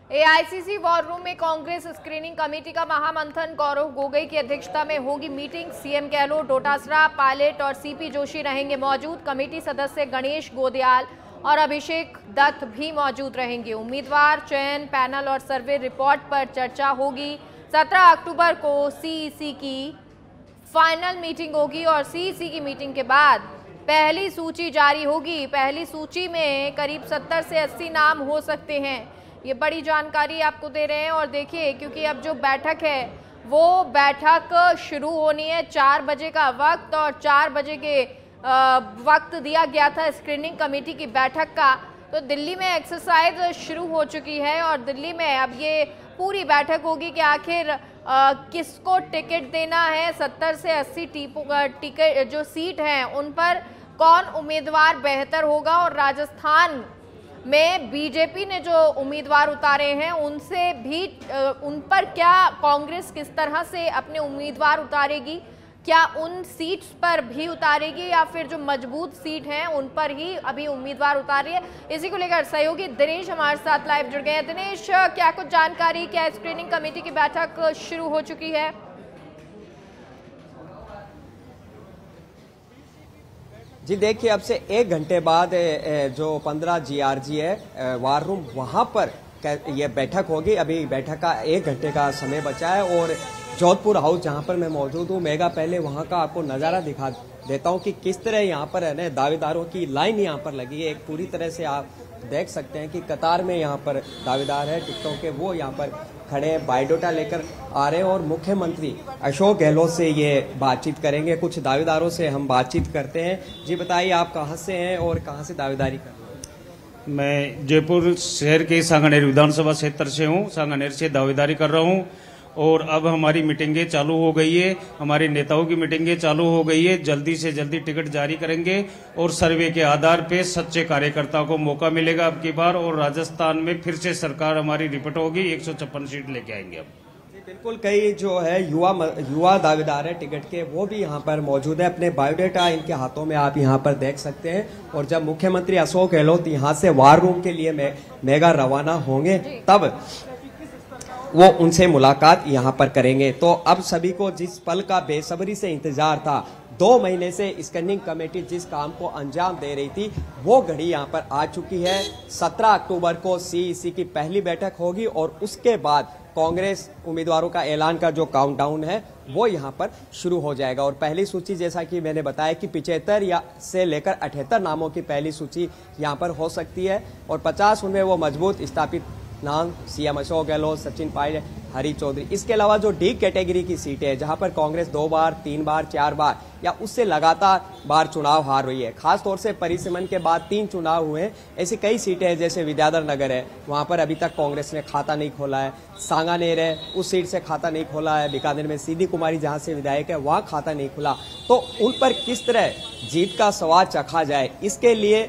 AICC war room में Congress screening committee का महामंथन। गौरव गोगोई की अध्यक्षता में होगी meeting. CM Gehlot, Dotasra, pilot और सीपी जोशी रहेंगे मौजूद। कमेटी सदस्य गणेश गोदयाल और अभिषेक दत्त भी मौजूद रहेंगे। उम्मीदवार चयन पैनल और सर्वे रिपोर्ट पर चर्चा होगी। 17 अक्टूबर को सीईसी की फाइनल मीटिंग होगी और सीईसी की मीटिंग के बाद पहली सूची जारी होगी। पहली सूची में करीब 70 से 80 नाम हो सकते हैं। ये बड़ी जानकारी आपको दे रहे हैं। और देखिए, क्योंकि अब जो बैठक है वो बैठक शुरू होनी है, 4 बजे का वक्त, और 4 बजे के वक्त दिया गया था स्क्रीनिंग कमेटी की बैठक का। तो दिल्ली में एक्सरसाइज शुरू हो चुकी है और दिल्ली में अब ये पूरी बैठक होगी कि आखिर किसको टिकट देना है। 70 से 80 टिकट जो सीट हैं उन पर कौन उम्मीदवार बेहतर होगा, और राजस्थान में बीजेपी ने जो उम्मीदवार उतारे हैं उनसे भी उन पर क्या कांग्रेस किस तरह से अपने उम्मीदवार उतारेगी, क्या उन सीट्स पर भी उतारेगी या फिर जो मजबूत सीट हैं उन पर ही अभी उम्मीदवार उतार रही है। इसी को लेकर सहयोगी दिनेश हमारे साथ लाइव जुड़ गए हैं। दिनेश, क्या कुछ जानकारी, क्या स्क्रीनिंग कमेटी की बैठक शुरू हो चुकी है? जी देखिए, अब से 1 घंटे बाद जो 15 GRG है वार रूम, वहां पर ये बैठक होगी। अभी बैठक का 1 घंटे का समय बचा है और जोधपुर हाउस जहां पर मैं मौजूद हूं, मेगा पहले वहां का आपको नजारा दिखा देता हूं कि किस तरह यहां पर है ना दावेदारों की लाइन यहां पर लगी है। एक पूरी तरह से आप देख सकते हैं कि कतार में यहां पर दावेदार है टिकटों के, वो यहां पर खड़े हैं, बायोडाटा लेकर आ रहे हैं और मुख्यमंत्री अशोक गहलोत से ये बातचीत करेंगे। कुछ दावेदारों से हम बातचीत करते हैं। जी बताइए, आप कहाँ से हैं और कहाँ से दावेदारी कर रहे हैं? मैं जयपुर शहर के सांगानेर विधानसभा क्षेत्र से हूँ। सांगानेर से दावेदारी कर रहा हूँ और अब हमारी मीटिंगें चालू हो गई है, हमारे नेताओं की मीटिंगें चालू हो गई है। जल्दी से जल्दी टिकट जारी करेंगे और सर्वे के आधार पे सच्चे कार्यकर्ताओं को मौका मिलेगा अब की बार, और राजस्थान में फिर से सरकार हमारी रिपीट होगी। 156 सीट लेके आएंगे अब। बिल्कुल, कई जो है युवा दावेदार है टिकट के, वो भी यहाँ पर मौजूद है। अपने बायोडाटा इनके हाथों में आप यहाँ पर देख सकते हैं। और जब मुख्यमंत्री अशोक गहलोत यहाँ से वार रूम के लिए मेगा रवाना होंगे तब वो उनसे मुलाकात यहाँ पर करेंगे। तो अब सभी को जिस पल का बेसब्री से इंतजार था, 2 महीने से स्क्रीनिंग कमेटी जिस काम को अंजाम दे रही थी, वो घड़ी यहाँ पर आ चुकी है। 17 अक्टूबर को सीईसी की पहली बैठक होगी और उसके बाद कांग्रेस उम्मीदवारों का ऐलान का जो काउंटडाउन है वो यहाँ पर शुरू हो जाएगा। और पहली सूची, जैसा कि मैंने बताया कि 75 या से लेकर 78 नामों की पहली सूची यहाँ पर हो सकती है और 50 उनमें वो मजबूत स्थापित नाम सीएम अशोक गहलोत, सचिन पायलट, हरी चौधरी। इसके अलावा जो डी कैटेगरी की सीटें हैं, जहां पर कांग्रेस 2 बार, 3 बार, 4 बार या उससे लगातार बार चुनाव हार रही है, खासतौर से परिसीमन के बाद 3 चुनाव हुए हैं, ऐसी कई सीटें हैं। जैसे विद्याधर नगर है, वहां पर अभी तक कांग्रेस ने खाता नहीं खोला है। सांगानेर है, उस सीट से खाता नहीं खोला है। बीकानेर में सीधी कुमारी जहां से विधायक है, वहां खाता नहीं खुला। तो उन पर किस तरह जीत का स्वाद चखा जाए, इसके लिए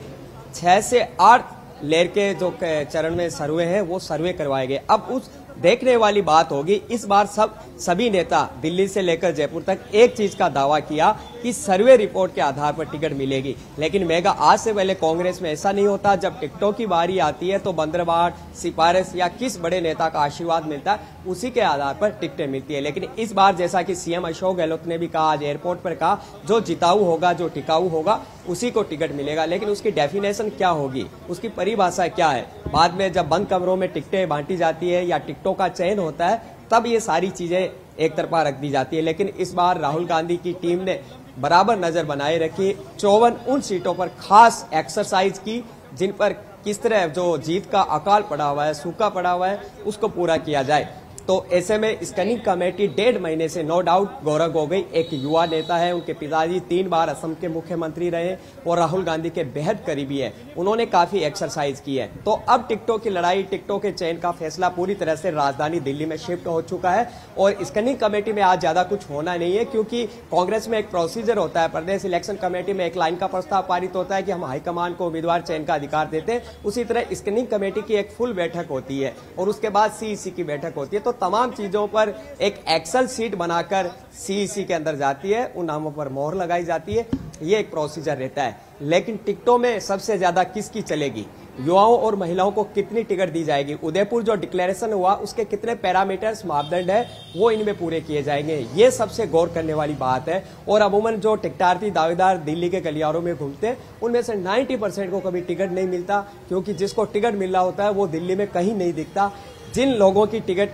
6 से 8 लेर के जो चरण में सर्वे हैं वो सर्वे करवाए गए। अब उस देखने वाली बात होगी, इस बार सभी नेता दिल्ली से लेकर जयपुर तक एक चीज का दावा किया कि सर्वे रिपोर्ट के आधार पर टिकट मिलेगी। लेकिन मेगा आज से पहले कांग्रेस में ऐसा नहीं होता। जब टिकटों की बारी आती है तो बंदरबाट, सिफारिश या किस बड़े नेता का आशीर्वाद मिलता है, उसी के आधार पर टिकटें मिलती है। लेकिन इस बार जैसा कि सीएम अशोक गहलोत ने भी कहा, आज एयरपोर्ट पर कहा, जो जिताऊ होगा, जो टिकाऊ होगा, उसी को टिकट मिलेगा। लेकिन उसकी डेफिनेशन क्या होगी, उसकी परिभाषा क्या है, बाद में जब बंद कमरों में टिकटें बांटी जाती है या टिकटों का चयन होता है, तब ये सारी चीजें एक तरफा रख दी जाती है। लेकिन इस बार राहुल गांधी की टीम ने बराबर नजर बनाए रखी, 54 उन सीटों पर खास एक्सरसाइज की जिन पर किस तरह जो जीत का अकाल पड़ा हुआ है, सूखा पड़ा हुआ है, उसको पूरा किया जाए। तो ऐसे में स्क्रीनिंग कमेटी 1.5 महीने से, नो डाउट गौरव गोगोई एक युवा नेता है, उनके पिताजी 3 बार असम के मुख्यमंत्री रहे और राहुल गांधी के बेहद करीबी है, उन्होंने काफी एक्सरसाइज की है। तो अब टिकटों की लड़ाई, टिकटों के चयन का फैसला पूरी तरह से राजधानी दिल्ली में शिफ्ट हो चुका है और स्क्रीनिंग कमेटी में आज ज्यादा कुछ होना नहीं है, क्योंकि कांग्रेस में एक प्रोसीजर होता है, प्रदेश इलेक्शन कमेटी में एक लाइन का प्रस्ताव पारित होता है कि हम हाईकमान को उम्मीदवार चयन का अधिकार देते हैं। उसी तरह स्क्रीनिंग कमेटी की एक फुल बैठक होती है और उसके बाद सीईसी की बैठक होती है। तो तमाम चीजों पर एक एक्सेल सीट बनाकर सीईसी के अंदर जाती है, उन नामों पर मोहर लगाई जाती है, ये एक प्रोसीजर रहता है। लेकिन टिकटों में सबसे ज्यादा किसकी चलेगी, युवाओं और महिलाओं को कितनी टिकट दी जाएगी, उदयपुर जो डिक्लेरेशन हुआ उसके कितने पैरामीटर्स मापदंड है वो इनमें पूरे किए जाएंगे, ये सबसे गौर करने वाली बात है। और अमूमन जो टिकटार्थी दावेदार दिल्ली के गलियारों में घूमते हैं उनमें से 90% को कभी टिकट नहीं मिलता, क्योंकि जिसको टिकट मिल रहा होता है वो दिल्ली में कहीं नहीं दिखता। जिन लोगों की टिकट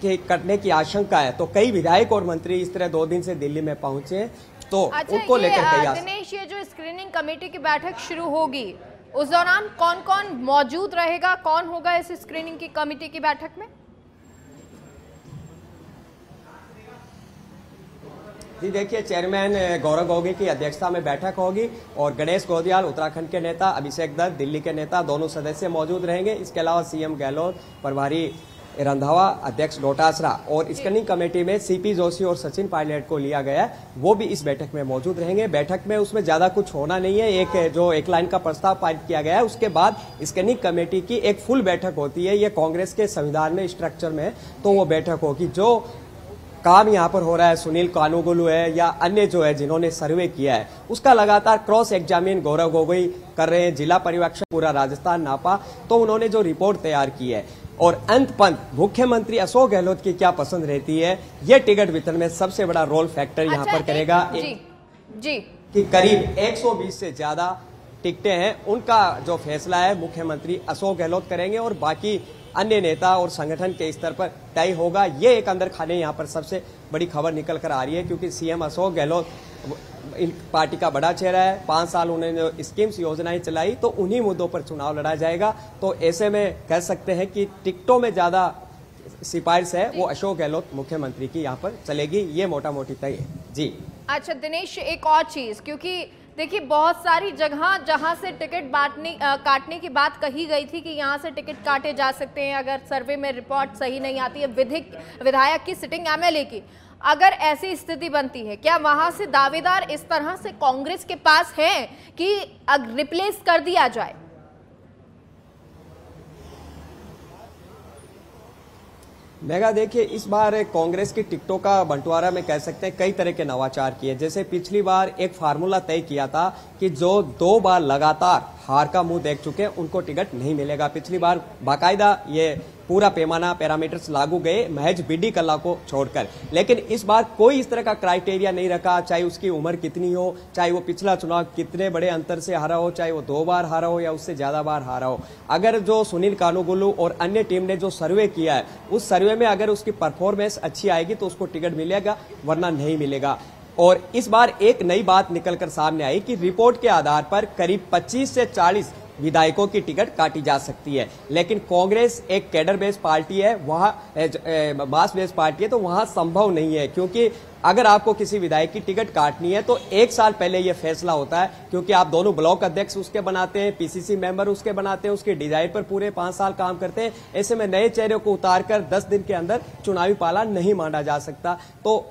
के कटने की आशंका है, तो कई विधायक और मंत्री इस तरह 2 दिन से दिल्ली में पहुंचे, तो उनको लेकर दिनेश, ये जो स्क्रीनिंग कमेटी की बैठक शुरू होगी उस दौरान कौन कौन मौजूद रहेगा, कौन होगा इस स्क्रीनिंग की कमेटी की बैठक में? जी देखिए, चेयरमैन गौरव गोगोई की अध्यक्षता में बैठक होगी और गणेश गोदियाल उत्तराखंड के नेता, अभिषेक दत्त दिल्ली के नेता, दोनों सदस्य मौजूद रहेंगे। इसके अलावा सीएम गहलोत, प्रभारी रंधावा, अध्यक्ष डोटासरा और स्क्रीनिंग कमेटी में सीपी जोशी और सचिन पायलट को लिया गया, वो भी इस बैठक में मौजूद रहेंगे। बैठक में उसमें ज्यादा कुछ होना नहीं है, एक लाइन का प्रस्ताव पारित किया गया है, उसके बाद स्क्रीनिंग कमेटी की एक फुल बैठक होती है। ये कांग्रेस के संविधान में स्ट्रक्चर में तो वो बैठक होगी। जो काम यहाँ पर हो रहा है, सुनील कानूगोलू है या अन्य जो है जिन्होंने सर्वे किया है, उसका लगातार क्रॉस एग्जामिन गौरव गोगोई कर रहे हैं। जिला पर्यवेक्षक पूरा राजस्थान नापा, तो उन्होंने जो रिपोर्ट तैयार की है और अंत पंत मुख्यमंत्री अशोक गहलोत की क्या पसंद रहती है, ये टिकट वितरण में सबसे बड़ा रोल फैक्टर यहाँ पर करेगा। जी कि करीब 120 से ज्यादा टिकटें हैं, उनका जो फैसला है मुख्यमंत्री अशोक गहलोत करेंगे और बाकी अन्य नेता और संगठन के स्तर पर तय होगा। ये एक अंदर खाने यहाँ पर सबसे बड़ी खबर निकल कर आ रही है, क्योंकि सीएम अशोक गहलोत इन पार्टी का बड़ा चेहरा है। 5 साल उन्होंने जो स्कीम्स योजनाएं चलाई, तो उन्हीं मुद्दों पर चुनाव लड़ा जाएगा। तो ऐसे में कह सकते हैं कि टिकटों में ज्यादा सिफारिश है वो अशोक गहलोत मुख्यमंत्री की यहाँ पर चलेगी, ये मोटा मोटी तय है। जी अच्छा दिनेश, एक और चीज, क्योंकि देखिए बहुत सारी जगह जहां से टिकट काटने की बात कही गई थी कि यहां से टिकट काटे जा सकते हैं अगर सर्वे में रिपोर्ट सही नहीं आती है विधायक की, सिटिंग एमएलए की, अगर ऐसी स्थिति बनती है, क्या वहां से दावेदार इस तरह से कांग्रेस के पास हैं कि रिप्लेस कर दिया जाए? मेगा देखिए, इस बार कांग्रेस की टिकटों का बंटवारा में कह सकते हैं कई तरह के नवाचार किए। जैसे पिछली बार एक फार्मूला तय किया था कि जो 2 बार लगातार हार का मुंह देख चुके हैं उनको टिकट नहीं मिलेगा। पिछली बार बाकायदा ये पूरा पैमाना पैरामीटर्स लागू गए, महज बीडी कल्ला को छोड़कर। लेकिन इस बार कोई इस तरह का क्राइटेरिया नहीं रखा, चाहे उसकी उम्र कितनी हो, चाहे वो पिछला चुनाव कितने बड़े अंतर से हारा हो, चाहे वो 2 बार हारा हो या उससे ज्यादा बार हारा हो। अगर जो सुनील कानूगोलू और अन्य टीम ने जो सर्वे किया है, उस सर्वे में अगर उसकी परफॉर्मेंस अच्छी आएगी तो उसको टिकट मिलेगा, वरना नहीं मिलेगा। और इस बार एक नई बात निकलकर सामने आई कि रिपोर्ट के आधार पर करीब 25 से 40 विधायकों की टिकट काटी जा सकती है। लेकिन कांग्रेस एक कैडर बेस्ड पार्टी है, वहां मास बेस्ड पार्टी है, तो वहां संभव नहीं है। क्योंकि अगर आपको किसी विधायक की टिकट काटनी है तो 1 साल पहले यह फैसला होता है, क्योंकि आप दोनों ब्लॉक अध्यक्ष उसके बनाते हैं, पीसीसी मेंबर उसके बनाते हैं, उसके डिजाइन पर पूरे 5 साल काम करते हैं। ऐसे में नए चेहरे को उतारकर 10 दिन के अंदर चुनावी पाला नहीं माना जा सकता। तो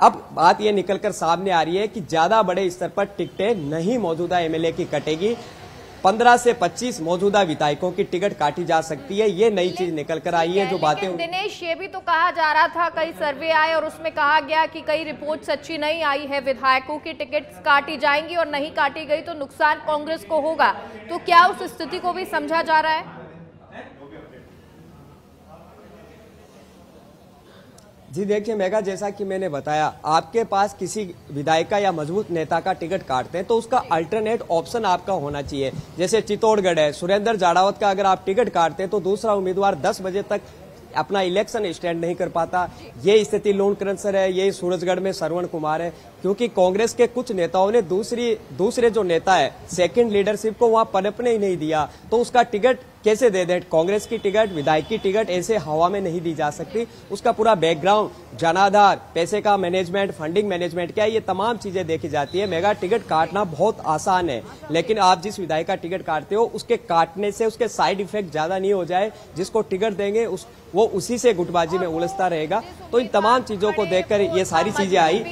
अब बात यह निकलकर सामने आ रही है कि ज्यादा बड़े स्तर पर टिकटें नहीं मौजूदा एमएलए की कटेगी, 15 से 25 मौजूदा विधायकों की टिकट काटी जा सकती है। ये नई चीज निकल कर आई है जो बातें। दिनेश, ये भी तो कहा जा रहा था, कई सर्वे आए और उसमें कहा गया कि कई रिपोर्ट्स अच्छी नहीं आई है, विधायकों की टिकट काटी जाएंगी और नहीं काटी गई तो नुकसान कांग्रेस को होगा। तो क्या उस स्थिति को भी समझा जा रहा है? जी देखिए मेगा, जैसा कि मैंने बताया, आपके पास किसी विधायक का या मजबूत नेता का टिकट काटते हैं तो उसका अल्टरनेट ऑप्शन आपका होना चाहिए। जैसे चित्तौड़गढ़ है, सुरेंद्र जाड़ावत का अगर आप टिकट काटते हैं तो दूसरा उम्मीदवार 10 बजे तक अपना इलेक्शन स्टैंड नहीं कर पाता। ये स्थिति लूण क्रंसर है, ये सूरजगढ़ में श्रवण कुमार है, क्योंकि कांग्रेस के कुछ नेताओं ने दूसरे जो नेता है सेकंड लीडरशिप को वहां पनपने ही नहीं दिया, तो उसका टिकट कैसे दे दे? कांग्रेस की टिकट, विधायक की टिकट ऐसे हवा में नहीं दी जा सकती। उसका पूरा बैकग्राउंड, जनाधार, पैसे का मैनेजमेंट, फंडिंग मैनेजमेंट क्या है, ये तमाम चीजें देखी जाती है। मेगा टिकट काटना बहुत आसान है, लेकिन आप जिस विधायक का टिकट काटते हो उसके काटने से उसके साइड इफेक्ट ज्यादा नहीं हो जाए, जिसको टिकट देंगे वो उसी से गुटबाजी में उलझता रहेगा। तो इन तमाम चीजों को देखकर ये सारी चीजें आई।